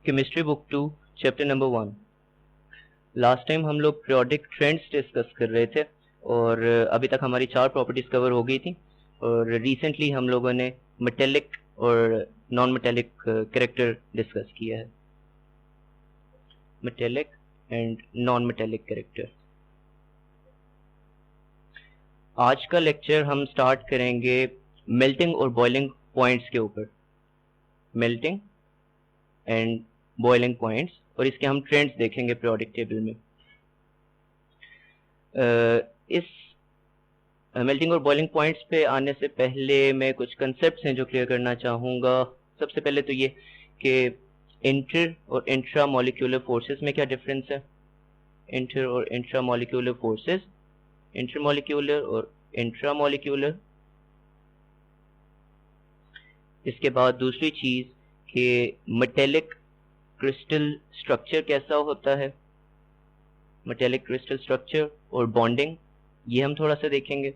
Chemistry book 2 chapter number 1। Last time हम लोग periodic trends discuss कर रहे थे और अभी तक हमारी 4 प्रॉपर्टीज कवर हो गई थी और रिसेंटली हम लोगों ने मेटेलिक और नॉन मेटेलिक कैरेक्टर डिस्कस किया है। Metallic and non metallic character. आज का लेक्चर हम स्टार्ट करेंगे मेल्टिंग और बॉइलिंग पॉइंट्स के ऊपर। मेल्टिंग एंड बॉइलिंग पॉइंट्स, और इसके हम ट्रेंड्स देखेंगे पीरियोडिक टेबल में। इस मेल्टिंग और बॉइलिंग पॉइंट्स पे आने से पहले मैं कुछ कंसेप्ट्स हैं जो क्लियर करना चाहूँगा। सबसे पहले तो ये कि इंटर और इंट्रा मॉलिक्यूलर फोर्सेस में क्या डिफरेंस है। इंटर और intra molecular forces, inter molecular और इंट्रा मॉलिक्यूलर। इसके बाद दूसरी चीज कि मेटेलिक क्रिस्टल स्ट्रक्चर कैसा होता है, मेटेलिक क्रिस्टल स्ट्रक्चर और बॉन्डिंग, ये हम थोड़ा सा देखेंगे।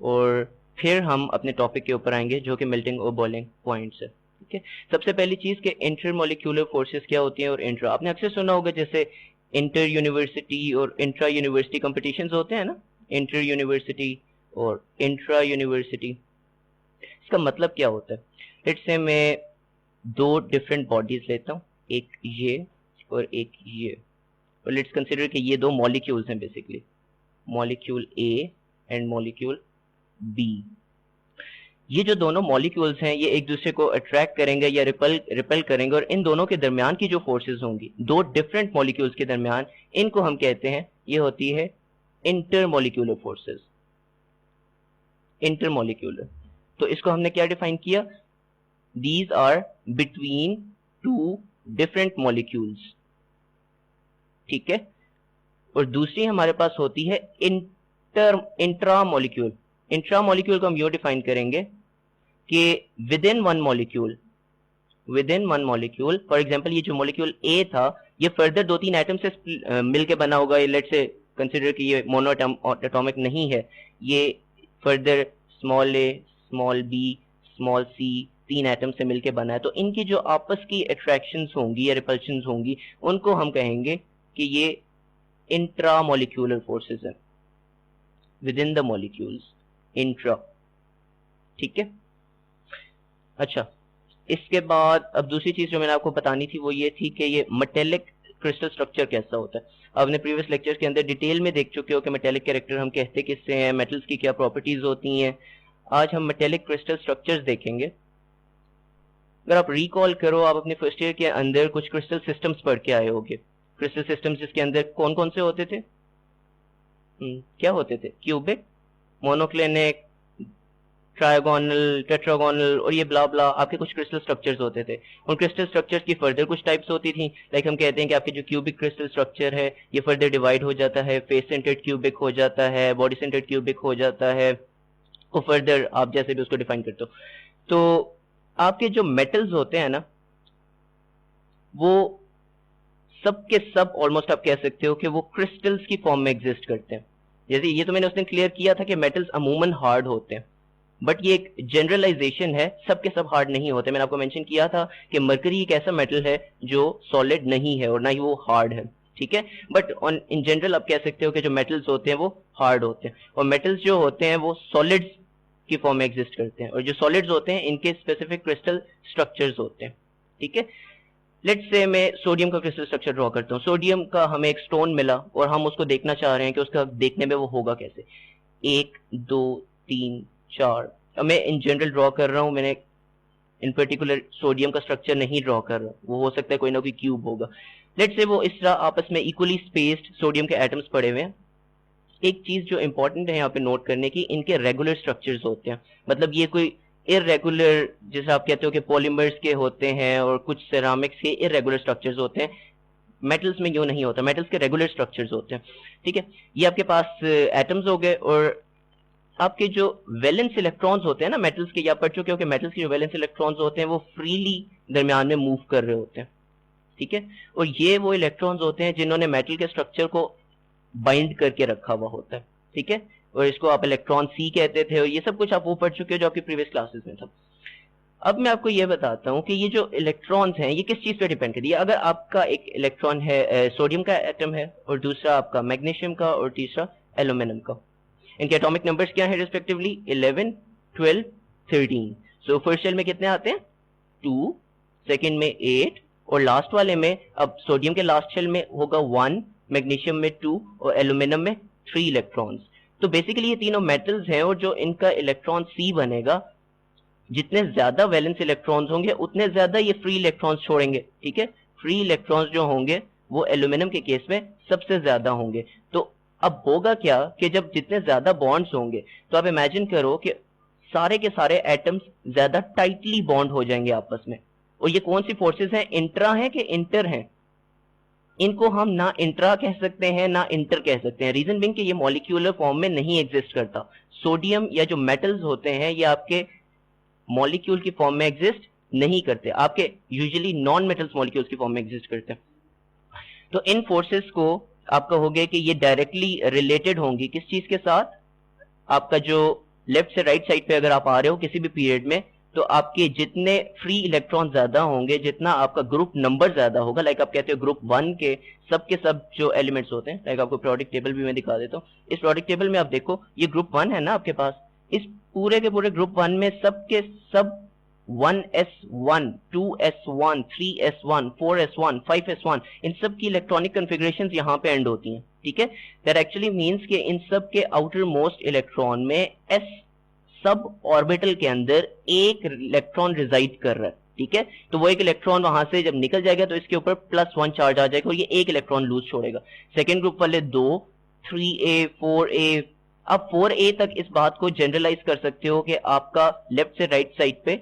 और फिर हम अपने टॉपिक के ऊपर आएंगे जो कि मेल्टिंग और बॉइलिंग पॉइंट्स है। ठीक है, सबसे पहली चीज कि इंटर मॉलिक्यूलर फोर्सेस क्या होती हैं और इंट्रा। आपने अक्सर सुना होगा जैसे इंटर यूनिवर्सिटी और इंट्रा यूनिवर्सिटी कंपटीशंस होते हैं ना, इंटर यूनिवर्सिटी और इंट्रा यूनिवर्सिटी। इसका मतलब क्या होता है? लेट्स से मैं दो डिफरेंट बॉडीज लेता हूँ, एक ये और एक ये, और लेट्स कंसीडर कि ये दो मॉलिक्यूल्स हैं basically, molecule A and molecule B. ये जो दोनों मॉलिक्यूल्स हैं ये एक दूसरे को अट्रैक्ट करेंगे या रिपेल करेंगे, और इन दोनों के दरमियान की जो फोर्सेस होंगी दो डिफरेंट मॉलिक्यूल्स के दरमियान, इनको हम कहते हैं, ये होती है inter molecular forces. Inter molecular, तो इसको हमने क्या डिफाइन किया? These are between two different molecules। ठीक है, और दूसरी हमारे पास होती है इंट्रा मॉलिक्यूल। इंट्रा मॉलिक्यूल को हम यूं डिफाइन करेंगे कि with in one molecule, for example ये जो मॉलिक्यूल ए था ये फर्दर 2-3 एटम से मिलके बना होगा। लेट्स से कंसीडर कि ये मोनो एटॉमिक नहीं है, ये फर्दर स्मॉल ए, small B, small C, 3 atom से मिलके बना है। तो इनकी जो आपस की अट्रैक्शंस होंगी या रिपल्शंस होंगी उनको हम कहेंगे कि ये इंट्रा मॉलिक्यूलर फोर्सेस है, with in the molecules, intra. ठीक है, अच्छा, इसके बाद अब दूसरी चीज जो मैंने आपको बतानी थी वो ये थी कि ये मेटेलिक क्रिस्टल स्ट्रक्चर कैसा होता है। आपने प्रीवियस लेक्चर के अंदर डिटेल में देख चुके हो कि मेटेलिक कैरेक्टर हम कहते किससे हैं, मेटल्स की क्या प्रॉपर्टीज होती हैं। आज हम मेटेलिक क्रिस्टल स्ट्रक्चर्स देखेंगे। अगर आप रिकॉल करो, आप अपने फर्स्ट ईयर के अंदर कुछ क्रिस्टल सिस्टम्स पढ़ के आए होंगे। क्रिस्टल सिस्टम्स जिसके अंदर कौन कौन से होते थे? क्या होते थे? क्यूबिक, मोनोक्लिनिक, ट्रायगोनल, टेट्रागोनल और ये ब्ला ब्ला आपके कुछ क्रिस्टल स्ट्रक्चर्स होते थे। उन क्रिस्टल स्ट्रक्चर्स की फर्दर कुछ टाइप्स होती थी। लाइक हम कहते हैं कि आपके जो क्यूबिक क्रिस्टल स्ट्रक्चर है ये फर्दर डिवाइड हो जाता है, फेस सेंटर्ड क्यूबिक हो जाता है, बॉडी सेंटर्ड क्यूबिक हो जाता है, और फर्दर आप जैसे भी उसको डिफाइन करते हो। तो आपके जो मेटल्स होते हैं ना, वो सब के सब ऑलमोस्ट आप कह सकते हो कि वो क्रिस्टल्स की फॉर्म में एग्जिस्ट करते हैं। जैसे ये तो मैंने उस दिन क्लियर किया था कि मेटल्स अमूमन हार्ड होते हैं, बट ये एक जनरलाइजेशन है, सब के सब हार्ड नहीं होते। मैंने आपको मेंशन किया था कि मरकरी एक ऐसा मेटल है जो सॉलिड नहीं है और ना ही वो हार्ड है। ठीक है, बट इन जनरल आप कह सकते हो कि जो मेटल्स होते हैं वो हार्ड होते हैं, और मेटल्स जो होते हैं वो सॉलिड्स की फॉर्म में एग्जिस्ट करते हैं, और जो सॉलिड्स होते हैं इनके स्पेसिफिक क्रिस्टल स्ट्रक्चर्स होते हैं। ठीक है, लेट्स से मैं सोडियम का क्रिस्टल स्ट्रक्चर ड्रॉ करता हूँ। सोडियम का हमें एक स्टोन मिला और हम उसको देखना चाह रहे हैं कि उसका देखने में वो होगा कैसे। 1 2 3 4, अब मैं इन जनरल ड्रॉ कर रहा हूँ, मैंने इन पर्टिकुलर सोडियम का स्ट्रक्चर नहीं ड्रॉ कर रहा, वो हो सकता है कोई ना कोई क्यूब होगा। लेट्स से वो इस तरह आपस में इक्वली स्पेस्ड सोडियम के एटम्स पड़े हुए हैं। एक चीज जो इंपॉर्टेंट है यहाँ पे नोट करने की, इनके रेगुलर स्ट्रक्चर्स होते हैं। मतलब ये कोई इरेगुलर, जैसे आप कहते हो कि पॉलीमर्स के होते हैं और कुछ सेरामिक्स के इरेगुलर स्ट्रक्चर्स होते हैं, मेटल्स में यूं नहीं होता, मेटल्स के रेगुलर स्ट्रक्चर्स होते हैं। ठीक है, ये आपके पास एटम्स हो गए, और आपके जो वैलेंस इलेक्ट्रॉन्स होते हैं ना मेटल्स के, या पढ़ चुके हो कि मेटल्स के जो वैलेंस इलेक्ट्रॉन्स होते हैं वो फ्रीली दरमियान में मूव कर रहे होते हैं। ठीक है, और ये वो इलेक्ट्रॉन्स होते हैं जिन्होंने मेटल के स्ट्रक्चर को बाइंड करके रखा हुआ होता है। ठीक है, और इसको आप इलेक्ट्रॉन सी कहते थे, और ये सब कुछ आप वो पढ़ चुके हो जो आपकी प्रीवियस क्लासेस में था। अब मैं आपको ये बताता हूँ कि ये जो इलेक्ट्रॉन्स हैं ये किस चीज पे डिपेंड करती है। अगर आपका एक इलेक्ट्रॉन है सोडियम का एटम है और दूसरा आपका मैग्नीशियम का और तीसरा एल्यूमिनियम का, इनके एटॉमिक नंबर्स क्या हैं रिस्पेक्टिवली 11, 12, 13। सो फर्स्ट शेल में कितने आते हैं 2, सेकेंड में 8 और लास्ट वाले में अब सोडियम के लास्ट शेल में होगा 1, मैग्नीशियम में 2 और एल्यूमिनियम में 3 इलेक्ट्रॉन्स। तो बेसिकली ये तीनों मेटल्स हैं और जो इनका इलेक्ट्रॉन C बनेगा, जितने ज्यादा वैलेंस इलेक्ट्रॉन्स होंगे उतने ज्यादा ये फ्री इलेक्ट्रॉन्स छोड़ेंगे। ठीक है, फ्री इलेक्ट्रॉन्स जो होंगे वो एल्यूमिनियम के केस में सबसे ज्यादा होंगे। तो अब होगा क्या कि जब जितने ज्यादा बॉन्ड्स होंगे तो आप इमेजिन करो कि सारे के सारे एटम्स ज्यादा टाइटली बॉन्ड हो जाएंगे आपस में। और ये कौन सी फोर्सेस हैं, इंट्रा है कि इंटर है? इनको हम ना इंट्रा कह सकते हैं ना इंटर कह सकते हैं। रीजन बिंग कि ये मॉलिक्यूलर फॉर्म में नहीं एग्जिस्ट करता। सोडियम या जो मेटल्स होते हैं ये आपके मॉलिक्यूल की फॉर्म में एग्जिस्ट नहीं करते, आपके यूजुअली नॉन मेटल्स मॉलिक्यूल्स की फॉर्म में एग्जिस्ट करते हैं। तो इन फोर्सेस को आप कहोगे कि ये डायरेक्टली रिलेटेड होंगी किस चीज के साथ? आपका जो लेफ्ट से राइट साइड पे अगर आप आ रहे हो किसी भी पीरियड में, तो आपके जितने फ्री इलेक्ट्रॉन ज्यादा होंगे, जितना आपका ग्रुप नंबर ज्यादा होगा, लाइक आप कहते हो ग्रुप 1 के सब जो एलिमेंट्स होते हैं, लाइक आपको प्रोडक्ट टेबल भी मैं दिखा देता हूँ। इस प्रोडक्ट टेबल में आप देखो ये ग्रुप 1 है ना आपके पास, इस पूरे के पूरे ग्रुप 1 में सब के सब 1s1, 2s1, 3s1, 4s1, 5s1 इन सब की इलेक्ट्रॉनिक कॉन्फ़िगरेशंस यहाँ पे एंड होती हैं। ठीक है, दैट एक्चुअली मींस कि इन सब के आउटर मोस्ट इलेक्ट्रॉन में s सब ऑर्बिटल के अंदर एक इलेक्ट्रॉन रिजाइड कर रहा है। ठीक है, तो वो एक इलेक्ट्रॉन वहां से जब निकल जाएगा तो इसके ऊपर +1 चार्ज आ जाएगा और ये एक इलेक्ट्रॉन लूज छोड़ेगा। सेकेंड ग्रुप वाले 2, 3a, 4a। अब 4a तक इस बात को जनरलाइज कर सकते हो कि आपका लेफ्ट से राइट साइड पे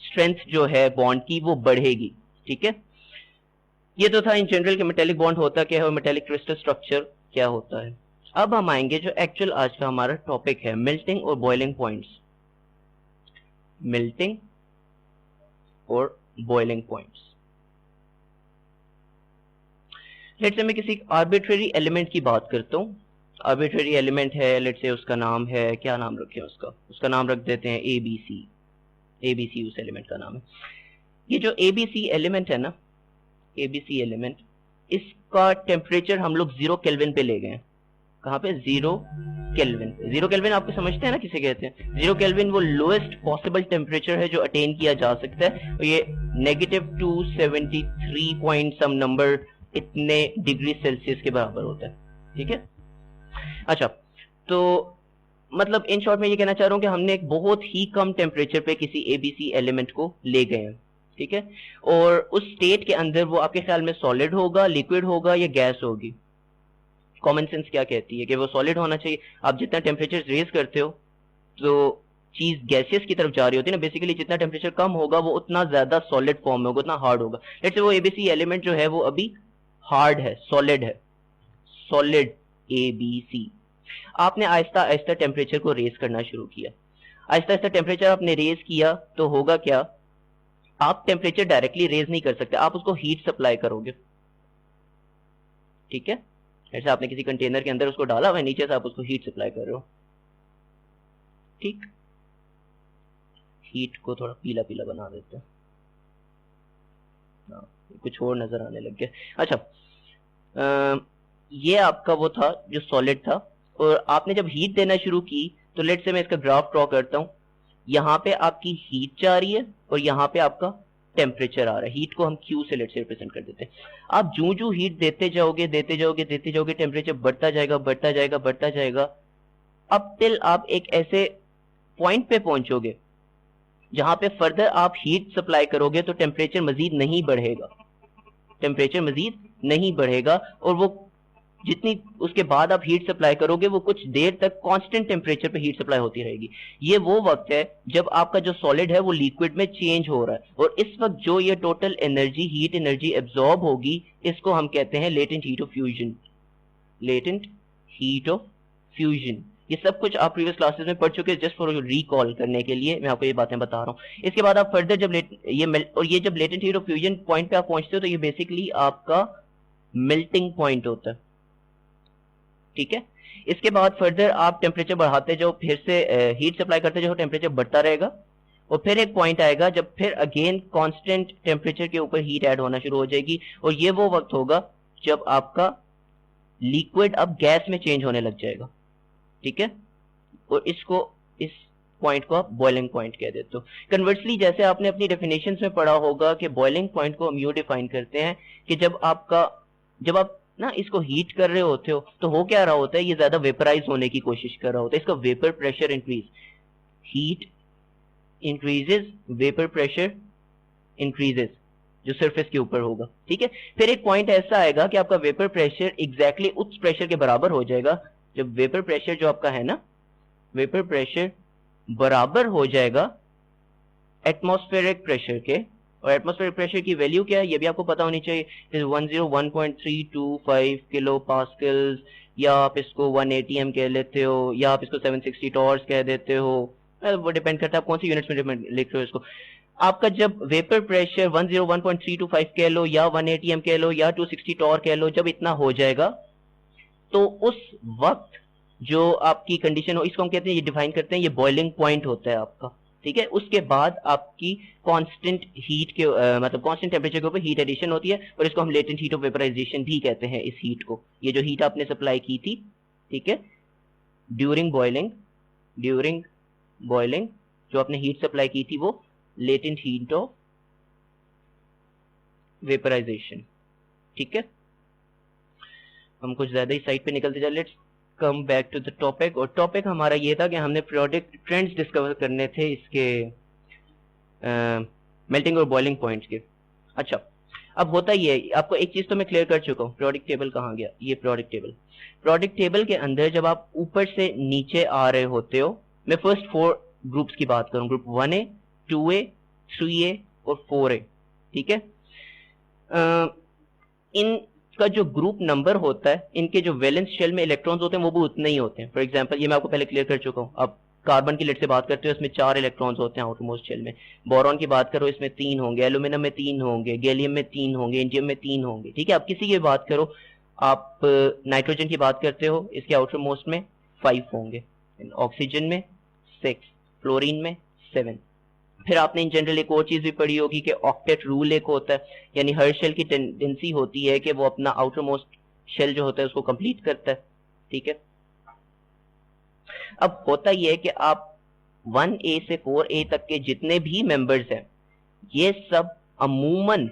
स्ट्रेंथ जो है बॉन्ड की वो बढ़ेगी। ठीक है, ये तो था इन जनरल कि मेटेलिक बॉन्ड होता क्या है और मेटेलिक क्रिस्टल स्ट्रक्चर क्या होता है। अब हम आएंगे जो एक्चुअल आज का हमारा टॉपिक है, मेल्टिंग और बॉइलिंग पॉइंट्स। मेल्टिंग और बॉइलिंग पॉइंट्स। लेट्स से मैं किसी आर्बिट्रेरी एलिमेंट की बात करता हूँ। आर्बिट्रेरी एलिमेंट है, लेट्स से उसका नाम है, क्या नाम रखें उसका नाम रख देते हैं ABC। ABC उस एलिमेंट का नाम है। ये जो ABC एलिमेंट है ना, ABC एलिमेंट, इसका टेम्परेचर हम लोग 0 केल्विन पे ले गए। कहाँ पे? 0 केल्विन। 0 केल्विन आपको समझते हैं ना किसे कहते हैं? 0 केल्विन वो लोएस्ट पॉसिबल टेम्परेचर है जो अटेन किया जा सकता है, और ये -273 पॉइंट सम नंबर इतने डिग्री सेल्सियस के बराबर होता है। ठीक है, अच्छा, तो मतलब इन शॉर्ट में ये कहना चाह रहा हूं कि हमने एक बहुत ही कम टेम्परेचर पे किसी ABC एलिमेंट को ले गए हैं। ठीक है, और उस स्टेट के अंदर वो आपके ख्याल में सॉलिड होगा, लिक्विड होगा या गैस होगी? कॉमन सेंस क्या कहती है कि वो सॉलिड होना चाहिए। आप जितना टेम्परेचर रेज करते हो तो चीज गैसियस की तरफ जा रही होती है ना। बेसिकली जितना टेम्परेचर कम होगा वो उतना ज्यादा सॉलिड फॉर्म में होगा, उतना हार्ड होगा। लेट्स से वो ABC एलिमेंट जो है वो अभी हार्ड है, सॉलिड है, सॉलिड ABC। आपने आहिस्ता आहिस्ता टेम्परेचर को रेज करना शुरू किया। आहिस्ता आहिस्ता टेम्परेचर आपने रेज किया तो होगा क्या? आप टेम्परेचर डायरेक्टली रेज नहीं कर सकते, आप उसको हीट सप्लाई करोगे। ठीक है, जैसे आपने किसी कंटेनर के अंदर उसको डाला हुआ, नीचे से आप उसको हीट सप्लाई कर रहे हो। ठीक, हीट को थोड़ा पीला पीला बना देते हैं, कुछ और नजर आने लग गया। अच्छा, ये आपका वो था जो सॉलिड था, और आपने जब हीट देना शुरू की तो लेट्स से मैं इसका ग्राफ ड्रॉ करता हूं। यहाँ पे आपकी हीट जा रही है और यहाँ पे आपका टेम्परेचर आ रहा है। हीट को हम Q से लेट्स से रिप्रेजेंट कर देते हैं। आप जो हीट देते जाओगे टेम्परेचर बढ़ता जाएगा, बढ़ता जाएगा, बढ़ता जाएगा, अब टिल आप एक ऐसे पॉइंट पे पहुंचोगे जहां पे फर्दर आप हीट सप्लाई करोगे तो टेम्परेचर मजीद नहीं बढ़ेगा, टेम्परेचर मजीद नहीं बढ़ेगा, और वो जितनी उसके बाद आप हीट सप्लाई करोगे वो कुछ देर तक कांस्टेंट टेम्परेचर पे हीट सप्लाई होती रहेगी। ये वो वक्त है जब आपका जो सॉलिड है वो लिक्विड में चेंज हो रहा है, और इस वक्त जो ये total energy, heat energy absorb होगी, इसको हम कहते हैं latent heat of fusion. Latent heat of fusion, ये सब कुछ आप प्रीवियस क्लासेस में पढ़ चुके हैं। जस्ट फॉर रिकॉल करने के लिए मैं आपको ये बातें बता रहा हूँ। इसके बाद आप फर्दर जब ये जब latent heat of fusion point पे आप पहुंचते हो तो ये बेसिकली आपका मेल्टिंग पॉइंट होता है। ठीक है, इसके बाद फर्दर आप टेम्परेचर बढ़ाते जाओ, फिर से हीट सप्लाई करते जाओ, टेम्परेचर बढ़ता रहेगा, और फिर एक पॉइंट आएगा जब फिर अगेन कांस्टेंट टेम्परेचर के ऊपर हीट ऐड होना शुरू हो जाएगी, और ये वो वक्त होगा जब आपका लिक्विड अब गैस में चेंज होने लग जाएगा, ठीक है। और इस पॉइंट को आप बॉइलिंग पॉइंट कह देते हो। कन्वर्सली जैसे आपने अपनी डेफिनेशंस में पढ़ा होगा कि बॉइलिंग पॉइंट को हम यूं डिफाइन करते हैं कि जब आप ना इसको हीट कर रहे होते हो तो हो क्या रहा होता है, ये ज्यादा वेपराइज होने की कोशिश कर रहा होता है, इसका vapour pressure increase, heat increases, vapour pressure increases जो सरफेस के ऊपर होगा, ठीक है। फिर एक पॉइंट ऐसा आएगा कि आपका वेपर प्रेशर एग्जैक्टली उस प्रेशर के बराबर हो जाएगा, जब वेपर प्रेशर जो आपका है ना, वेपर प्रेशर बराबर हो जाएगा एटमॉस्फेरिक प्रेशर के। और एटमॉस्फेरिक प्रेशर की वैल्यू क्या है ये भी आपको पता होनी चाहिए, 101.325 किलो पास्कल्स, या आप इसको 1 ATM कह लेते हो, या आप इसको 760 टॉर्स कह देते हो, वो डिपेंड करता है आप कौन सी यूनिट्स में लिख रहे हो इसको। आपका जब वेपर प्रेशर 101.325 कह लो, या 1 ATM कह लो, या 260 टॉर कह लो, जब इतना हो जाएगा तो उस वक्त जो आपकी कंडीशन हो, इसको हम कहते हैं, ये डिफाइन करते हैं, ये बॉइलिंग पॉइंट होता है आपका, ठीक है। उसके बाद आपकी कांस्टेंट हीट के मतलब कांस्टेंट टेम्परेचर के ऊपर हीट एडिशन होती है, और इसको हम लेटेंट हीट ऑफ वेपराइजेशन भी कहते हैं इस हीट को। ये जो हीट आपने सप्लाई की थी, ठीक है, ड्यूरिंग बॉइलिंग जो आपने हीट सप्लाई की थी वो लेटेंट हीट ऑफ वेपराइजेशन, ठीक है। हम कुछ ज्यादा ही साइड पे निकलते चले, let's come back to the topic. और टॉपिक हमारा ये था कि हमने पीरियोडिक ट्रेंड्स डिस्कवर करने थे इसके मेल्टिंग और बॉइलिंग पॉइंट्स के। अच्छा, अब होता ही है, आपको एक चीज तो मैं क्लियर कर चुका हूँ, पीरियोडिक टेबल कहाँ गया, ये पीरियोडिक टेबल के अंदर जब आप ऊपर से नीचे आ रहे होते हो, मैं फर्स्ट 4 ग्रुप्स की बात करूं, ग्रुप 1A, 2A, 3A और 4A, ठीक है। इनका जो ग्रुप नंबर होता है, इनके जो वैलेंस शेल में इलेक्ट्रॉन्स होते हैं वो भी उतने ही होते हैं। फॉर एग्जांपल, ये मैं आपको पहले क्लियर कर चुका हूं। अब कार्बन की लेट से बात करते हो, इसमें 4 इलेक्ट्रॉन्स होते हैं आउटरमोस्ट शेल में। बोरॉन की बात करो, इसमें 3 होंगे, एल्यूमिनियम में 3 होंगे, गैलियम में 3 होंगे, इंडियम में 3 होंगे, ठीक है। आप किसी की बात करो, आप नाइट्रोजन की बात करते हो, इसके आउटरमोस्ट में 5 होंगे, ऑक्सीजन में 6, फ्लोरीन में 7। फिर आपने इन जनरल एक और चीज भी पढ़ी होगी कि ऑक्टेट रूल एक होता है, यानी हर शेल की टेंडेंसी होती है कि वो अपना आउटर मोस्ट शेल जो होता है उसको कंप्लीट करता है, ठीक है। अब होता यह है कि आप 1A से 4A तक के जितने भी मेंबर्स हैं, ये सब अमूमन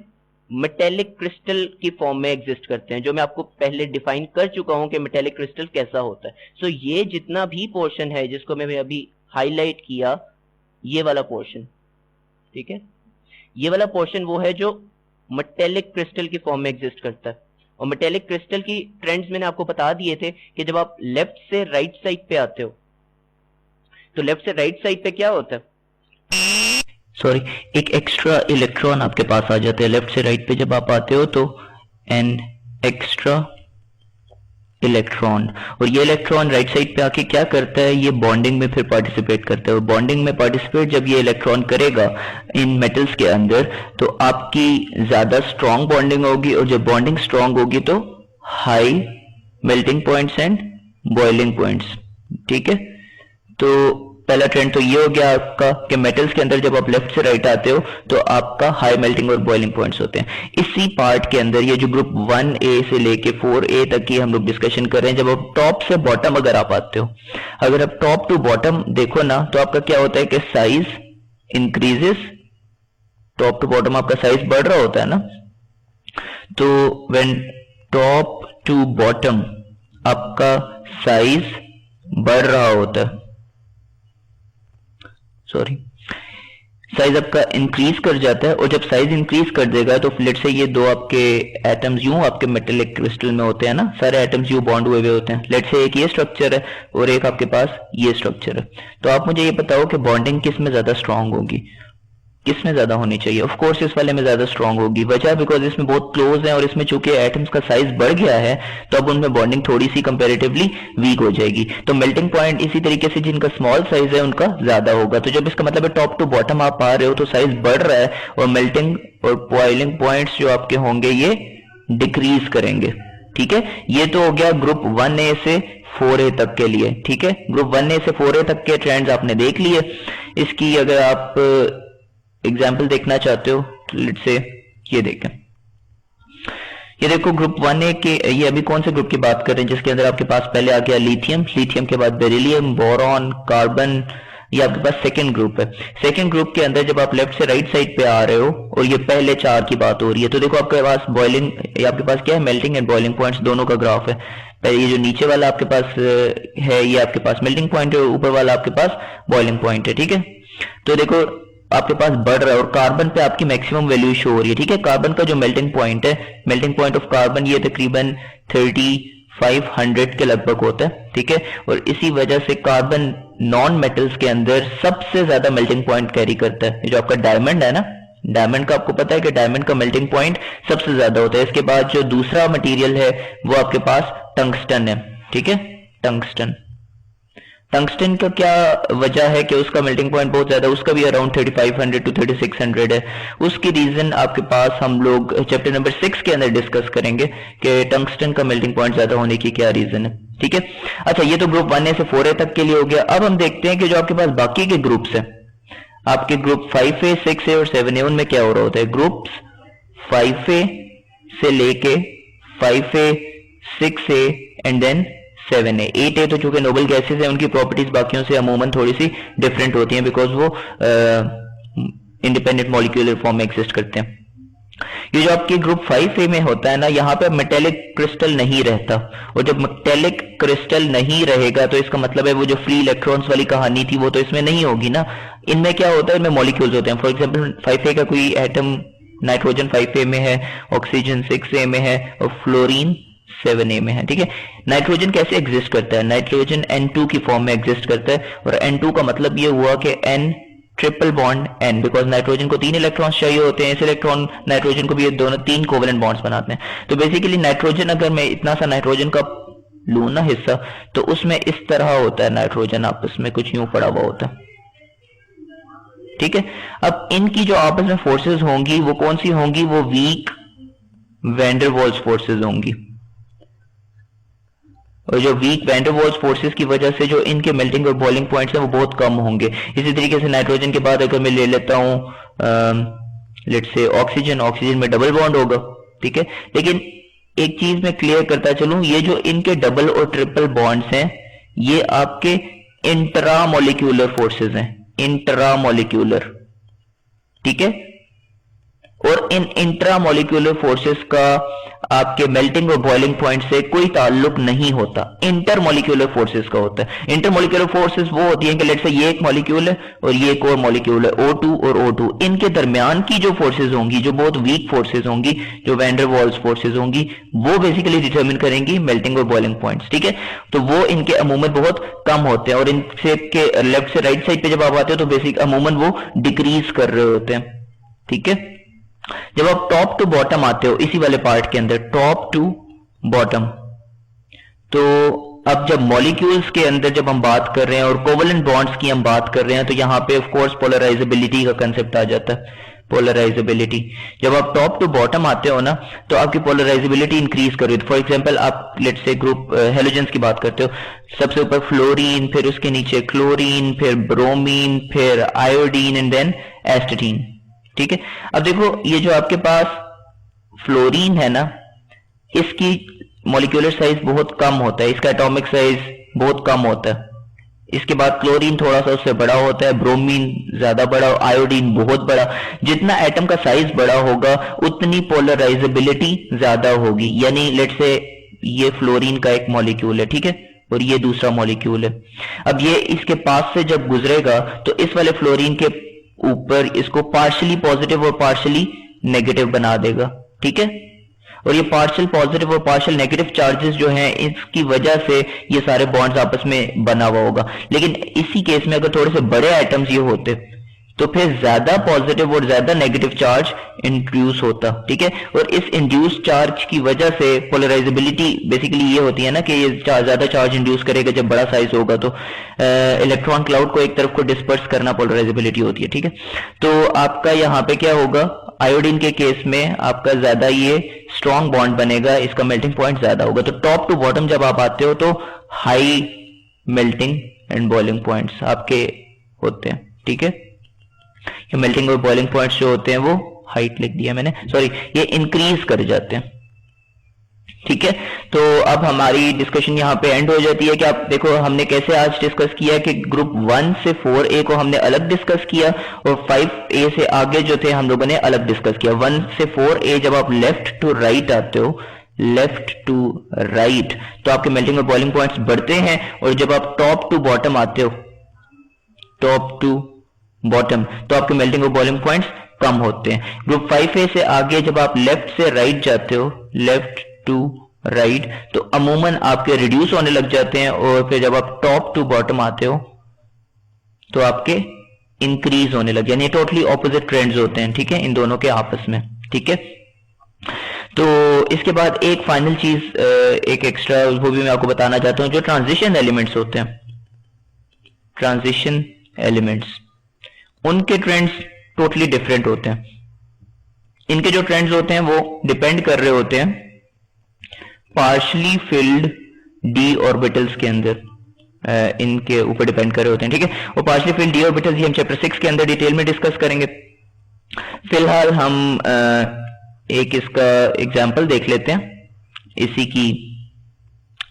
मेटेलिक क्रिस्टल की फॉर्म में एग्जिस्ट करते हैं, जो मैं आपको पहले डिफाइन कर चुका हूं कि मेटेलिक क्रिस्टल कैसा होता है। सो ये जितना भी पोर्शन है जिसको मैं अभी हाईलाइट किया, ये वाला पोर्शन, ठीक है, ये वाला पोर्शन वो है जो मेटेलिक क्रिस्टल की फॉर्म में एग्जिस्ट करता है। और मेटेलिक क्रिस्टल की ट्रेंड्स मैंने आपको बता दिए थे कि जब आप लेफ्ट से राइट साइड पे आते हो, तो लेफ्ट से राइट साइड पे क्या होता है, सॉरी, एक एक्स्ट्रा इलेक्ट्रॉन आपके पास आ जाते हैं। लेफ्ट से राइट पे जब आप आते हो तो एन एक्स्ट्रा इलेक्ट्रॉन, और ये इलेक्ट्रॉन राइट साइड पे आके क्या करता है, ये बॉन्डिंग में फिर पार्टिसिपेट करता है। और बॉन्डिंग में पार्टिसिपेट जब ये इलेक्ट्रॉन करेगा इन मेटल्स के अंदर, तो आपकी ज्यादा स्ट्रॉन्ग बॉन्डिंग होगी, और जब बॉन्डिंग स्ट्रॉन्ग होगी तो high melting points and boiling points, ठीक है। तो पहला ट्रेंड तो ये हो गया आपका कि मेटल्स के अंदर जब आप लेफ्ट से राइट आते हो तो आपका हाई मेल्टिंग और बॉइलिंग पॉइंट्स होते हैं। इसी पार्ट के अंदर ये जो ग्रुप 1A से लेके 4A तक की हम लोग डिस्कशन कर रहे हैं, जब आप टॉप से बॉटम अगर आप आते हो, अगर आप टॉप टू बॉटम देखो ना, तो आपका क्या होता है कि size increases, top to bottom आपका साइज बढ़ रहा होता है ना। तो व्हेन टॉप टू बॉटम आपका साइज बढ़ रहा होता है, सॉरी, साइज आपका इंक्रीज कर जाता है। और जब साइज इंक्रीज कर देगा तो लेट से ये दो आपके एटम्स यूं आपके मेटेलिक क्रिस्टल में होते हैं ना, सारे एटम्स यूं बॉन्ड हुए हुए होते हैं। लेट से एक ये स्ट्रक्चर है और एक आपके पास ये स्ट्रक्चर है। तो आप मुझे ये बताओ कि बॉन्डिंग किस में ज्यादा स्ट्रांग होगी, किस में ज्यादा होनी चाहिए? ऑफ कोर्स इस वाले में ज्यादा स्ट्रांग होगी। वजह बिकॉज इसमें बहुत क्लोज है और इसमें चूंकि एटम्स का साइज बढ़ गया है तो अब उनमें बॉन्डिंग थोड़ी सी कंपैरेटिवली वीक हो जाएगी। तो मेल्टिंग पॉइंट इसी तरीके से जिनका स्मॉल साइज है उनका ज्यादा होगा। तो जब इसका मतलब है टॉप टू बॉटम आप आ रहे हो तो साइज बढ़ रहा है और मेल्टिंग और बॉइलिंग पॉइंट्स जो आपके होंगे ये डिक्रीज करेंगे। ठीक है, ये तो हो गया ग्रुप 1A से 4A तक के लिए, ठीक है। ग्रुप 1A से 4A तक के ट्रेंड्स आपने देख लिए। इसकी अगर आप एग्जाम्पल देखना चाहते हो तो लेट्स से ये देखें, ये देखो ग्रुप 1A के, ये अभी कौन से ग्रुप की बात कर रहे हैं जिसके अंदर आपके पास पहले आ गया लिथियम, लिथियम के बाद बेरिलियम, बोरॉन, कार्बन, ये आपके पास सेकंड ग्रुप है। सेकंड ग्रुप के अंदर जब आप लेफ्ट से राइट साइड पे आ रहे हो और ये पहले 4 की बात हो रही है, तो देखो आपके पास बॉइलिंग, ये आपके पास क्या है, मेल्टिंग एंड बॉइलिंग पॉइंट्स दोनों का ग्राफ है। ये जो नीचे वाला आपके पास है ये आपके पास मेल्टिंग पॉइंट है, ऊपर वाला आपके पास बॉइलिंग पॉइंट है, ठीक है। तो देखो आपके पास बढ़ रहा है और कार्बन पे आपकी मैक्सिमम वैल्यू शो हो रही है, ठीक है। कार्बन का जो मेल्टिंग पॉइंट है, मेल्टिंग पॉइंट ऑफ कार्बन ये तकरीबन 3500 के लगभग होता है, ठीक है। और इसी वजह से कार्बन नॉन मेटल्स के अंदर सबसे ज्यादा मेल्टिंग पॉइंट कैरी करता है। जो आपका डायमंड है ना, डायमंड का आपको पता है कि डायमंड का मेल्टिंग पॉइंट सबसे ज्यादा होता है। इसके बाद जो दूसरा मटेरियल है वो आपके पास टंगस्टन है, ठीक है। टंगस्टन, टंगस्टन का क्या वजह है कि उसका मेल्टिंग पॉइंट बहुत ज्यादा, उसका भी अराउंड 3500 टू 3600 है। उसकी रीजन आपके पास हम लोग चैप्टर नंबर 6 के अंदर डिस्कस करेंगे कि टंगस्टन का मेल्टिंग पॉइंट ज्यादा होने की क्या रीजन है, ठीक है। अच्छा, ये तो ग्रुप 1A से 4A तक के लिए हो गया। अब हम देखते हैं कि जो आपके पास बाकी के ग्रुप्स हैं, आपके ग्रुप 5A, 6A और 7A, उनमें क्या हो रहा होता है। ग्रुप्स 5A से लेके 5A, 6A and then 7A, 8A तो चूंकि नोबल गैसेस है, उनकी प्रॉपर्टीज बाकियों से अमूमन थोड़ी सी डिफरेंट होती हैं बिकॉज वो इंडिपेंडेंट मॉलिक्यूलर फॉर्म में एग्जिस्ट करते हैं। ये जो आपके ग्रुप 5A में होता है ना, यहाँ पे मेटेलिक क्रिस्टल नहीं रहता, और जब मेटेलिक क्रिस्टल नहीं रहेगा तो इसका मतलब है वो जो फ्री इलेक्ट्रॉन्स वाली कहानी थी वो तो इसमें नहीं होगी ना। इनमें क्या होता है, इनमें मॉलिक्यूल्स होते हैं। फॉर एग्जाम्पल 5A का कोई एटम, नाइट्रोजन 5A में है, ऑक्सीजन 6A में है और फ्लोरीन 7A में है, ठीक है। नाइट्रोजन कैसे एग्जिस्ट करता है, नाइट्रोजन N2 की फॉर्म में एग्जिस्ट करता है, और N2 का मतलब ये हुआ कि N triple bond N, because nitrogen को 3 इलेक्ट्रॉन्स चाहिए होते हैं, इस इलेक्ट्रॉन नाइट्रोजन को भी ये दोनों 3 कोवेलेंट बॉन्ड्स बनाते हैं। तो बेसिकली नाइट्रोजन, अगर मैं इतना सा नाइट्रोजन का लूं ना हिस्सा, तो उसमें इस तरह होता है नाइट्रोजन आपस में कुछ यूं पड़ा हुआ होता है, ठीक है। अब इनकी जो आपस में फोर्सेस होंगी वो कौन सी होंगी, वो वीक वैंडरवाल्स फोर्सेस होंगी, और जो वीक वैंडरवाल्स फोर्सेस की वजह से जो इनके मेल्टिंग और बॉइलिंग पॉइंट्स हैं वो बहुत कम होंगे। इसी तरीके से नाइट्रोजन के बाद अगर मैं ले लेता हूं लेट्स से ऑक्सीजन, ऑक्सीजन में डबल बॉन्ड होगा, ठीक है। लेकिन एक चीज मैं क्लियर करता चलूं, ये जो इनके डबल और ट्रिपल बॉन्ड्स हैं ये आपके इंट्रा मॉलिक्यूलर फोर्सेस हैं, इंट्रा मॉलिक्यूलर, ठीक है। और इन इंट्रा मॉलिक्यूलर फोर्सेस का आपके मेल्टिंग और बॉइलिंग पॉइंट से कोई ताल्लुक नहीं होता, इंटर मॉलिक्यूलर फोर्सेस का होता है। इंटर मॉलिक्यूलर फोर्सेस वो होती हैं कि लेट्स से ये एक मॉलिक्यूल है और ये एक और मॉलिक्यूल है, O2 और O2, इनके दरमियान की जो फोर्सेस होंगी, जो बहुत वीक फोर्सेस होंगी, जो वैंडरवाल्स फोर्सेस होंगी, वो बेसिकली डिटरमिन करेंगी मेल्टिंग और बॉइलिंग पॉइंट्स, ठीक है। तो वो इनके अमूमन बहुत कम होते हैं, और इनसे के लेफ्ट से राइट साइड पे जब आप आते हो तो बेसिक अमूमन वो डिक्रीज कर रहे होते हैं, ठीक है। जब आप टॉप टू बॉटम आते हो इसी वाले पार्ट के अंदर, टॉप टू बॉटम, तो अब जब मॉलिक्यूल्स के अंदर जब हम बात कर रहे हैं और कोवेलेंट बॉन्ड्स की हम बात कर रहे हैं, तो यहां पे ऑफ कोर्स पोलराइजेबिलिटी का कंसेप्ट आ जाता है। पोलराइजेबिलिटी, जब आप टॉप टू बॉटम आते हो ना तो आपकी पोलराइजेबिलिटी इंक्रीज कर रही है। फॉर एग्जांपल आप लेट्स से ग्रुप हेलोजेंस की बात करते हो, सबसे ऊपर फ्लोरीन, फिर उसके नीचे क्लोरीन, फिर ब्रोमीन, फिर आयोडीन एंड देन एस्टेटीन, ठीक है। अब देखो ये जो आपके पास फ्लोरीन है ना, इसकी मॉलिक्यूलर साइज बहुत कम होता है, इसका एटॉमिक साइज बहुत कम होता है। इसके बाद क्लोरीन थोड़ा सा उससे बड़ा होता है, ब्रोमीन ज्यादा बड़ा, आयोडीन बहुत बड़ा। जितना एटम का साइज बड़ा होगा उतनी पोलराइजेबिलिटी ज्यादा होगी। यानी लेट्स से ये फ्लोरीन का एक मॉलिक्यूल है, ठीक है, और ये दूसरा मॉलिक्यूल है। अब ये इसके पास से जब गुजरेगा तो इस वाले फ्लोरीन के ऊपर इसको पार्शियली पॉजिटिव और पार्शियली नेगेटिव बना देगा, ठीक है। और ये पार्शियल पॉजिटिव और पार्शियल नेगेटिव चार्जेस जो हैं इसकी वजह से ये सारे बॉन्ड्स आपस में बना हुआ होगा। लेकिन इसी केस में अगर थोड़े से बड़े एटम्स ये होते तो फिर ज्यादा पॉजिटिव और ज्यादा नेगेटिव चार्ज इंड्यूस होता, ठीक है। और इस इंड्यूस चार्ज की वजह से पोलराइजेबिलिटी बेसिकली ये होती है ना कि ये ज्यादा चार्ज इंड्यूस करेगा जब बड़ा साइज होगा, तो इलेक्ट्रॉन क्लाउड को एक तरफ को डिस्पर्स करना पोलराइजेबिलिटी होती है, ठीक है। तो आपका यहाँ पे क्या होगा, आयोडीन के केस में आपका ज्यादा ये स्ट्रॉन्ग बॉन्ड बनेगा, इसका मेल्टिंग पॉइंट ज्यादा होगा। तो टॉप टू बॉटम जब आप आते हो तो high melting and boiling points आपके होते हैं, ठीक है। ये मेल्टिंग और बॉइलिंग पॉइंट्स जो होते हैं वो हाइट लिख दिया मैंने, सॉरी, ये इंक्रीज कर जाते हैं, ठीक है। तो अब हमारी डिस्कशन यहाँ पे एंड हो जाती है कि आप देखो हमने कैसे आज डिस्कस किया कि ग्रुप 1 से 4A को हमने अलग डिस्कस किया और 5A से आगे जो थे हम लोगों ने अलग डिस्कस किया। 1 से 4A जब आप लेफ्ट टू राइट आते हो, लेफ्ट टू राइट, तो आपके मेल्टिंग और बॉइलिंग पॉइंट्स बढ़ते हैं, और जब आप टॉप टू बॉटम आते हो, टॉप टू बॉटम, तो आपके मेल्टिंग और बॉइलिंग पॉइंट्स कम होते हैं। ग्रुप 5A से आगे जब आप लेफ्ट से राइट जाते हो, लेफ्ट टू राइट, तो अमूमन आपके रिड्यूस होने लग जाते हैं, और फिर जब आप टॉप टू बॉटम आते हो तो आपके इंक्रीज होने लग जाते हैं। टोटली ऑपोजिट ट्रेंड्स होते हैं, ठीक है, इन दोनों के आपस में, ठीक है। तो इसके बाद एक फाइनल चीज, एक एक्स्ट्रा, वो भी मैं आपको बताना चाहता हूं, जो ट्रांजिशन एलिमेंट्स होते हैं, ट्रांजिशन एलिमेंट्स, उनके ट्रेंड्स टोटली डिफरेंट होते हैं। इनके जो ट्रेंड्स होते हैं वो डिपेंड कर रहे होते हैं पार्शली फिल्ड डी ऑर्बिटल्स के अंदर, इनके ऊपर डिपेंड कर रहे होते हैं, ठीक है। और पार्शली फिल्ड डी ऑर्बिटल्स ये हम चैप्टर 6 के अंदर डिटेल में डिस्कस करेंगे। फिलहाल हम एक इसका एग्जांपल देख लेते हैं इसी की।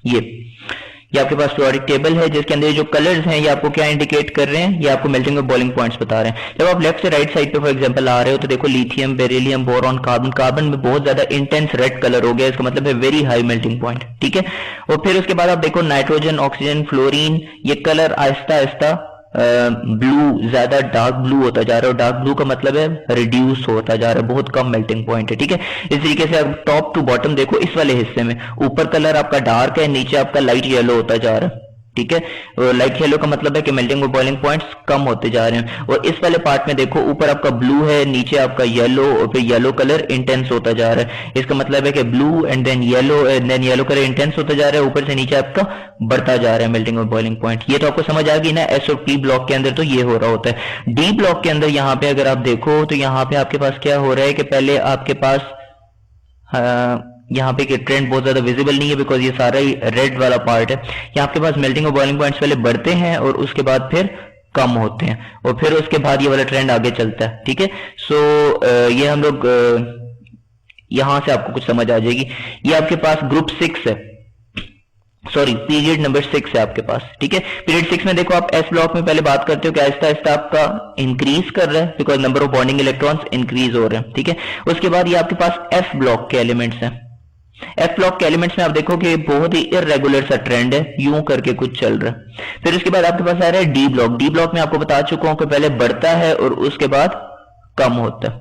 ये आपके पास पीरियोडिक टेबल है जिसके अंदर जो कलर्स हैं ये आपको क्या इंडिकेट कर रहे हैं, ये आपको मेल्टिंग और बॉइलिंग पॉइंट्स बता रहे हैं। जब आप लेफ्ट से राइट साइड पे फॉर एग्जांपल आ रहे हो तो देखो lithium, beryllium, boron, carbon, carbon में बहुत ज्यादा इंटेंस रेड कलर हो गया, इसका मतलब है वेरी हाई मेल्टिंग पॉइंट, ठीक है। और फिर उसके बाद आप देखो नाइट्रोजन, ऑक्सीजन, फ्लोरीन, ये कलर आहिस्ता आहिस्ता ब्लू, ज्यादा डार्क ब्लू होता जा रहा है, और डार्क ब्लू का मतलब है रिड्यूस होता जा रहा है, बहुत कम मेल्टिंग पॉइंट है, ठीक है। इस तरीके से आप टॉप टू बॉटम देखो, इस वाले हिस्से में ऊपर कलर आपका डार्क है, नीचे आपका लाइट येलो होता जा रहा है, ठीक है। और लाइट येलो का मतलब है कि मेल्टिंग और बॉइलिंग पॉइंट्स कम होते जा रहे हैं। और इस वाले पार्ट में देखो ऊपर आपका ब्लू है, नीचे आपका येलो, और फिर येलो कलर इंटेंस होता जा रहा है। इसका मतलब है कि blue and then yellow colour intense होता जा रहा है, ऊपर से नीचे आपका बढ़ता जा रहा है मेल्टिंग और बॉइलिंग पॉइंट। ये तो आपको समझ आ गई ना। एस और पी ब्लॉक के अंदर तो ये हो रहा होता है। डी ब्लॉक के अंदर यहाँ पे अगर आप देखो तो यहाँ पे आपके पास क्या हो रहा है कि पहले आपके पास यहाँ पे ट्रेंड बहुत ज्यादा विजिबल नहीं है बिकॉज ये सारा ही रेड वाला पार्ट है। यहाँ आपके पास मेल्टिंग और बॉइलिंग पॉइंट्स पहले बढ़ते हैं और उसके बाद फिर कम होते हैं, और फिर उसके बाद ये वाला ट्रेंड आगे चलता है, ठीक है। सो ये हम लोग यहां से आपको कुछ समझ आ जाएगी। ये आपके पास ग्रुप 6 है, सॉरी पीरियड नंबर 6 है आपके पास, ठीक है। पीरियड 6 में देखो आप एस ब्लॉक में पहले बात करते हो कि आहिस्ता आहिस्ता आपका इंक्रीज कर रहा है because number of bonding electrons increase हो रहे हैं, ठीक है। उसके बाद ये आपके पास एफ ब्लॉक के एलिमेंट्स हैं। एफ ब्लॉक के एलिमेंट्स में आप देखो कि बहुत ही इरेगुलर सा ट्रेंड है, यूं करके कुछ चल रहा है। फिर उसके बाद आपके पास आ रहा है डी ब्लॉक। डी ब्लॉक में आपको बता चुका हूं कि पहले बढ़ता है और उसके बाद कम होता है,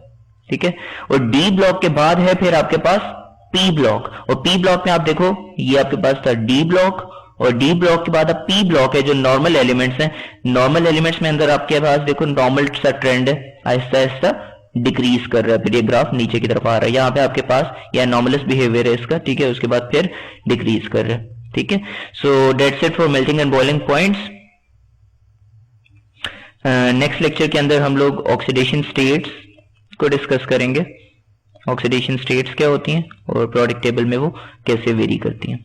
ठीक है। और डी ब्लॉक के बाद है फिर आपके पास पी ब्लॉक, और पी ब्लॉक में आप देखो ये आपके पास था डी ब्लॉक, और डी ब्लॉक के बाद अब पी ब्लॉक है जो नॉर्मल एलिमेंट्स हैं। नॉर्मल एलिमेंट्स में अंदर आपके पास देखो नॉर्मल सा ट्रेंड है, आहिस्ता आहिस्ता डिक्रीज कर रहा है, फिर ये ग्राफ नीचे की तरफ आ रहा है। यहाँ पे आपके पास यह नॉर्मलस बिहेवियर है इसका, ठीक है। उसके बाद फिर डिक्रीज कर रहा है, ठीक है। So that's it for melting and boiling points. Next lecture के अंदर हम लोग ऑक्सीडेशन स्टेट्स को डिस्कस करेंगे। ऑक्सीडेशन स्टेट्स क्या होती हैं और पीरियोडिक टेबल में वो कैसे वेरी करती हैं।